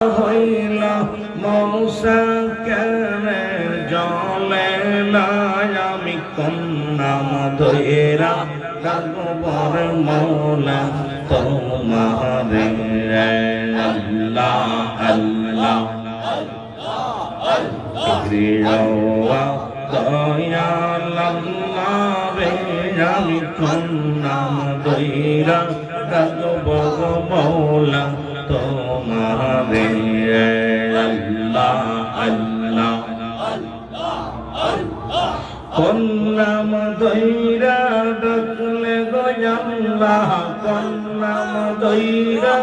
হইল মৌসা কেনে জলে নাই আমি কন্যাম ধৈরা ডাকবর মৌলা তোমারে আল্লাহ আল্লাহ দয়াল আল্লাহ রে আমি কন্যাম ধৈরা ডাকবর মৌলা তোমারে আল্লাহ আল্লাহ কন্নাম দইরা ডাকলে গো আল্লাহ কন্নাম দইরা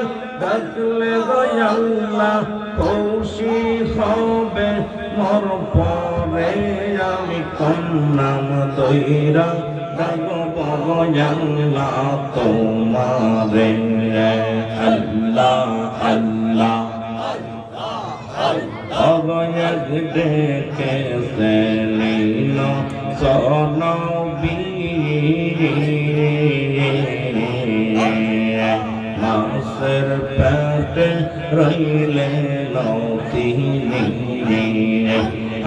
ডাকলে গো আল্লাহ খুশি হবে মোর পরে আমি কন্নাম দইরা ডাকব গো আল্লাহ তোমারে আল্লাহ আল্লাহ অগয়াগ ডেকে সেলিল সনবী মাসের পেটে রইলে তিনি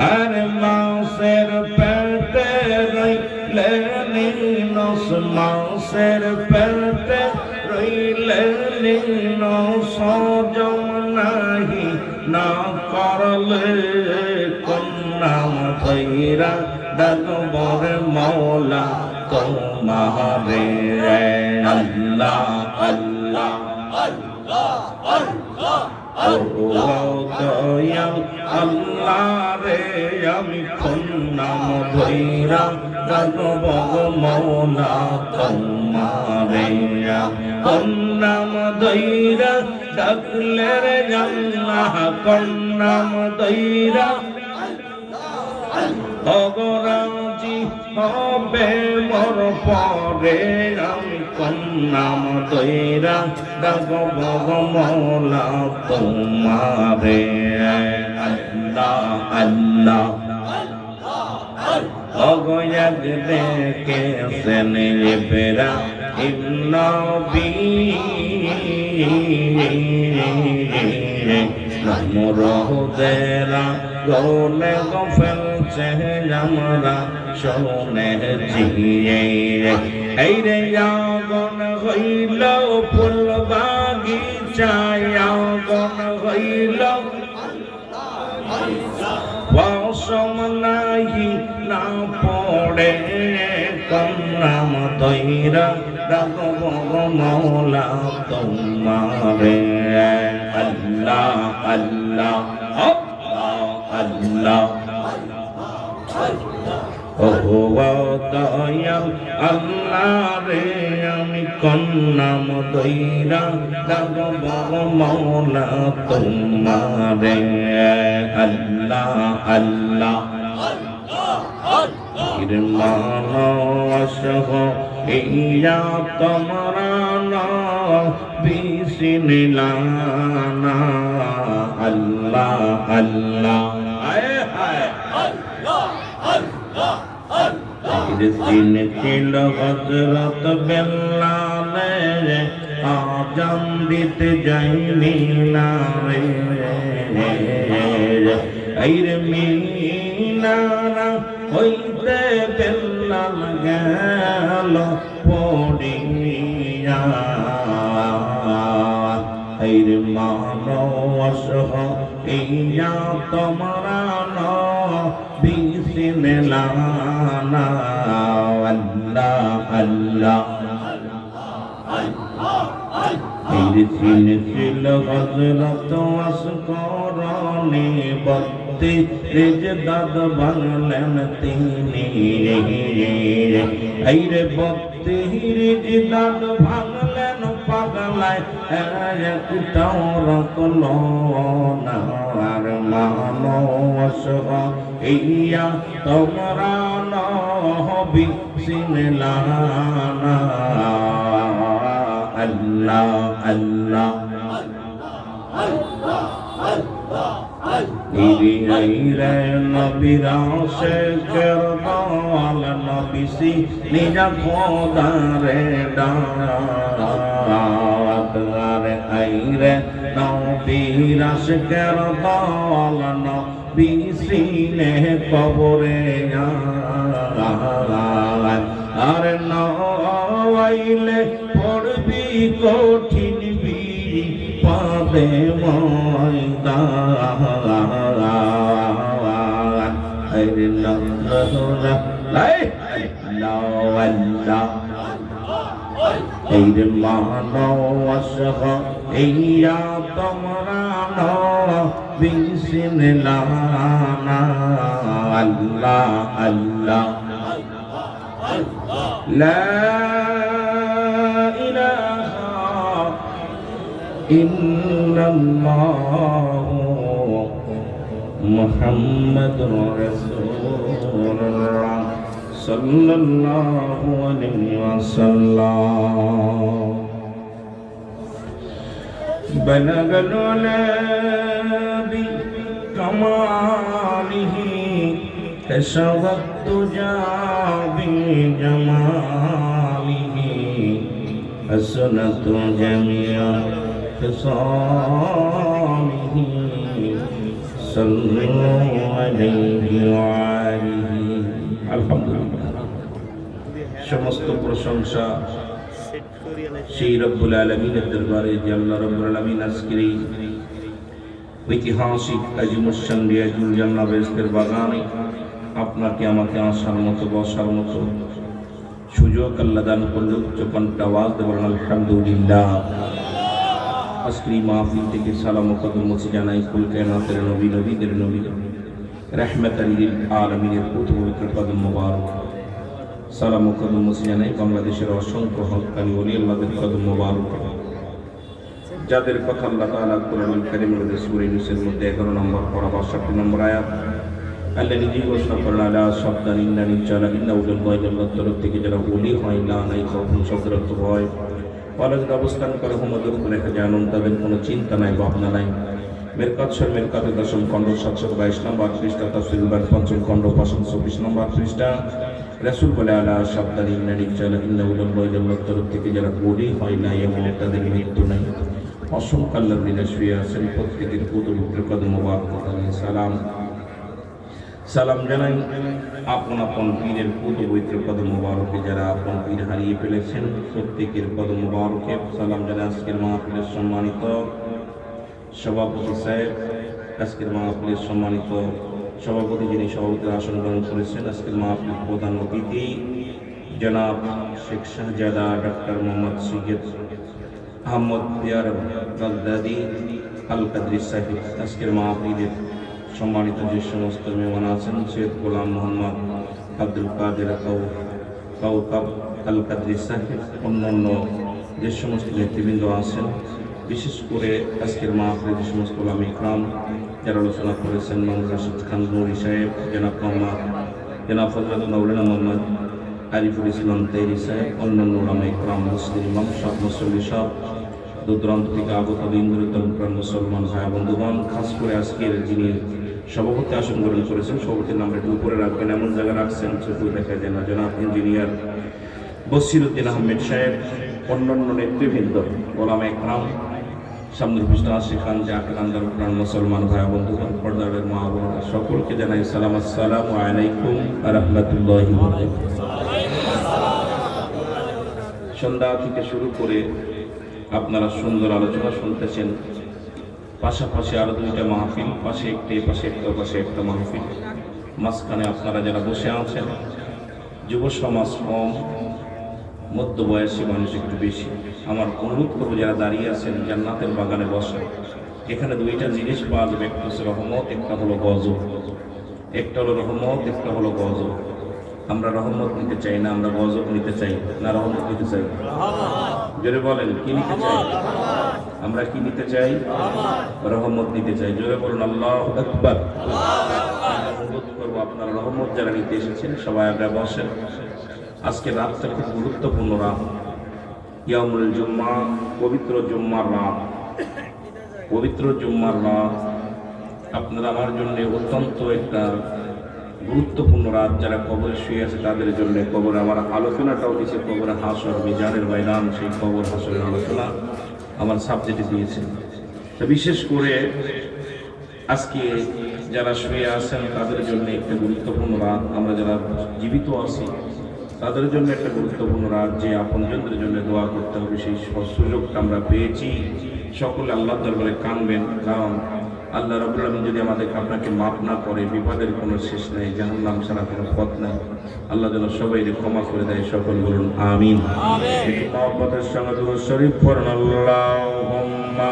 আর মাসের পেটে রইলে নিনস মাসের পেটে রইলে নিন সজম নাহি না করলে কন্যাম ধৈরা ডাকবর মৌলা তোমারে আল্লাহ আল্লাহ দয়াল আল্লাহ রে আমি কন্যাম ধৈরা ডাকবর মৌলা তোমারে কন্যাম ধৈরা ডাকলে রে আল্লাহ কন্যাম দইরা অগরাজি হবে মোর পরে আমি কন্যাম দইরা ডাকব মৌলা তোমারে আল্লাহ আল্লাহ অগয়াগ দেখে সেনে বেরা ইন্নবী মোরদেরা গলে গফেলছে আমরা শোনেছি এই রে আগন হইল ফুল বাগিচায় আগন হইল বসম নাহি না পড়ে কন্যাম দইরা ডাকব মৌলা তোমারে আল্লাহ আল্লাহ আল্লাহ ও দয়াল আল্লাহ রে আমি কন্যাম দইরা ডাকব মৌলা তোমারে আল্লাহ আল্লাহ মানসহ ইয়া তোমরা বিসমিল্লাহ আল্লাহ আল্লাহ সিন ছিল হযরত বেলালে আজান দিতে যাইনি না রে আইরে মিনারা হইতে বেলাল গেল পড়িয়া আইরে মানসহ ইয়া তোমরা বিসমিল্লাহ আল্লাহ আল্লাহ সিন ছিল হযরত আসকরনি বত্তি রেজদাদ ভাঙলেন তিনি আইরে বত্তি রেজদাদ ভাঙলেন পাগলায় একটাও রকল না আর মানসহ ইয়া তোমরা নহবি সিনলাহ আল্লাহ আল্লাহ ইরে নবীরা শেখের দল নবীসি নিজা খোদারে ডাক আইরে নবীর আশিকের দল নবী সিনে কবরে আর নইলে পড়বি কঠিন বিপদে ময়দান আরে এই রে মানব ইয়া তোমরা বিসমিল্লাহ আল্লাহ আল্লাহ লা ইলাহা ইল্লাল্লাহ মুহাম্মাদুর রাসূলুল্লাহ সাল্লাল্লাহু আলাইহি ওয়াসাল্লাম বালাগাল উলাবি কামালিহি তাশাওয়াতু জাবি জামালিহি আসনাতু জামিয়া খিসামিহি সাল্লাল্লাহু আলাইহি ওয়া আলিহি আলহামদুলিল্লাহ। সমস্ত প্রশংসা সেই রব্বুল আলামিনের দরবারে যে আল্লাহ রব্বুল আলামিন আজকের এই ঐতিহাসিক আজিমুশান রিয়াজুল জান্নাহ বেহেশতের বাগানে আপনাকে আমাকে আসার মতো বসার মতো সুযোগ আল্লাহ দান করল। উচ্চকণ্ঠে আওয়াজ দিয়ে বলেন আলহামদুলিল্লাহ। আজকের এই মাহফিল থেকে সালাম ও কদম মুছে জানাই কুল কায়নাতের নবী নবীদের নবী রাহমাতাল লিল আলামিনের পবিত্র কদম মোবারক। সালাম ও কদম মুছে জানাই বাংলাদেশের অসংখ্য হক্কানি ওলি আল্লাহদের কদম মোবারক, যাদের কথা আল্লাহ তাআলা কোরআনুল কারীমের সূরা ইউনূসের মধ্যে 11 নম্বর পারা 62 নম্বর আয়াত আল্লাহ নিজেই ঘোষণা করেন আলা শব্দান ইন্না নিচালা ইন্না উলুল গায়ব আল্লাহর তরফ থেকে যারা ওলি হয় না নাই কখন শব্দের অর্থ হয় পালাজের অবস্থান করে হুমদের উপরে জানুন তাদের কোনো চিন্তা নাই ভাবনা নাই। মেরকাত শর মেরকাতের 10ম খণ্ড 722 নম্বর পৃষ্ঠা তাফসীরুল বায়ান 5ম খণ্ড 524 নম্বর পৃষ্ঠা রাসূল বলে আলা শব্দান ইন্না নিচালা ইন্না উলুল গায়ব আল্লাহর তরফ থেকে যারা ওলি হয় না এমন তাদের মৃত্যু নাই। অসংখ্য আল্লাহর দিনে শুয়ে আছেন প্রত্যেকের পবিত্র কদম মোবারক সালাম সালাম জানাই আপন আপন পীরের পবিত্র কদম মোবারকে। যারা আপন পীর হারিয়ে ফেলেছেন প্রত্যেকের কদম মোবারকে সালাম জানাই। আজকের মাহফিলের সম্মানিত সভাপতি সাহেব, আজকের মাহফিলের সম্মানিত সভাপতি যিনি সভাপতির আসন গ্রহণ করেছেন, আজকের মাহফিলের প্রধান অতিথি জনাব শেখ শাহজাদা ডক্টর মোহাম্মদ সৈয়দ আহমদ পিয়ার বাগদাদি আল কাদরি সাহেব, আজকের মাহফিলের সম্মানিত যে সমস্ত মেহমান আছেন সৈয়দ গোলাম মোহাম্মদ আব্দুল কাদের কাউকাব আল কাদরি সাহেব, অন্যান্য যে সমস্ত নেতৃবৃন্দ আছেন, বিশেষ করে আজকের মাহফিলে যে সমস্ত ওলামা ইকরাম যারা আলোচনা করেছেন, মোহাম্মদ রাশিদ খান নুরি সাহেব, জনাব হযরত মাওলানা মোহাম্মদ আরিফুল ইসলাম তাইরি সাহেব, অন্যান্য ওলামা ইকরাম, মুসলিম ইমাম সব মুসল্লি সব দূর দূরান্ত থেকে আগত দিনদরিদ্র মুসলমান ভাই বন্ধুগণ, খাস করে আজকের যিনি সভাপতি আসন গ্রহণ করেছেন সভাপতির নামটা একটু উপরে রাখবেন, এমন জায়গা রাখছেন চোখ দেখা যায় না, জনাব ইঞ্জিনিয়ার বসিরউদ্দিন আহমেদ সাহেব, অন্যান্য নেতৃবৃন্দ ওলামা ইকরাম, সামনের পৃষ্ঠা আশিকান জাকিরানদার প্রাণ মুসলমান ভাই বন্ধুগণ, পর্দারের মা বোনেরা, সকলকে জানাই সালাম, আসসালামু আলাইকুম ওয়া রাহমাতুল্লাহি ওয়া বারাকাতুহু। সন্ধ্যা থেকে শুরু করে আপনারা সুন্দর আলোচনা শুনতেছেন, পাশাপাশি আরো দুইটা মাহফিল, পাশে একটা মাহফিল, মাঝখানে আপনারা যারা বসে আছেন যুব সমাজ কম, মধ্যবয়সী মানুষ একটু বেশি। আমার অনুরোধ করবো যারা দাঁড়িয়ে আছেন জান্নাতের বাগানে বসেন, এখানে দুইটা জিনিস পাওয়া যাবে, একটা হচ্ছে রহমত, একটা হলো গজব। একটা হলো রহমত, একটা হলো গজব। আমরা রহমত নিতে চাই না, আমরা গজব নিতে চাই না, রহমত নিতে চাই? জোরে বলেন, কি নিতে চাই? আমরা কি নিতে চাই? রহমত নিতে চাই। জোরে বলুন আল্লাহু আকবার। অনুরোধ করবো আপনারা রহমত যারা নিতে এসেছেন সবাই আগে বসেন। আজকে রাতটা খুব গুরুত্বপূর্ণ রাত, ইয়াউমুল জুম্মা, পবিত্র জুম্মার রাত। পবিত্র জুম্মার রাত আপনারা আমার জন্য অত্যন্ত একটা গুরুত্বপূর্ণ রাত। যারা কবরে শুয়ে আছে তাদের জন্য কবরে, আমার আলোচনাটাও দিয়েছে কবরে হাসর মিজানের ময়দান, সেই কবর হাসরের আলোচনা আমার সাবজেক্টে দিয়েছে। তো বিশেষ করে আজকে যারা শুয়ে আছেন তাদের জন্য একটা গুরুত্বপূর্ণ রাত, আমরা যারা জীবিত আছি তাদের জন্য একটা গুরুত্বপূর্ণ রাত, যে আপনজনদের জন্য দোয়া করতে হবে সেই সুযোগটা আমরা পেয়েছি। সকলে আল্লাহর দরবারে কানবেন, কারণ আল্লাহ রাব্বুল আলামিন যদি আমাদেরকে আপনাকে মাফ না করে, বিপদের কোনো শেষ নেই, জাহান্নাম ছাড়া কোনো পথ নাই। আল্লাহ যেন সবাইকে ক্ষমা করে দেয়, সকল বলুন আমিন। একটু মহব্বতের সঙ্গে দুরূদ শরীফ পড়ুন, আল্লাহুম্মা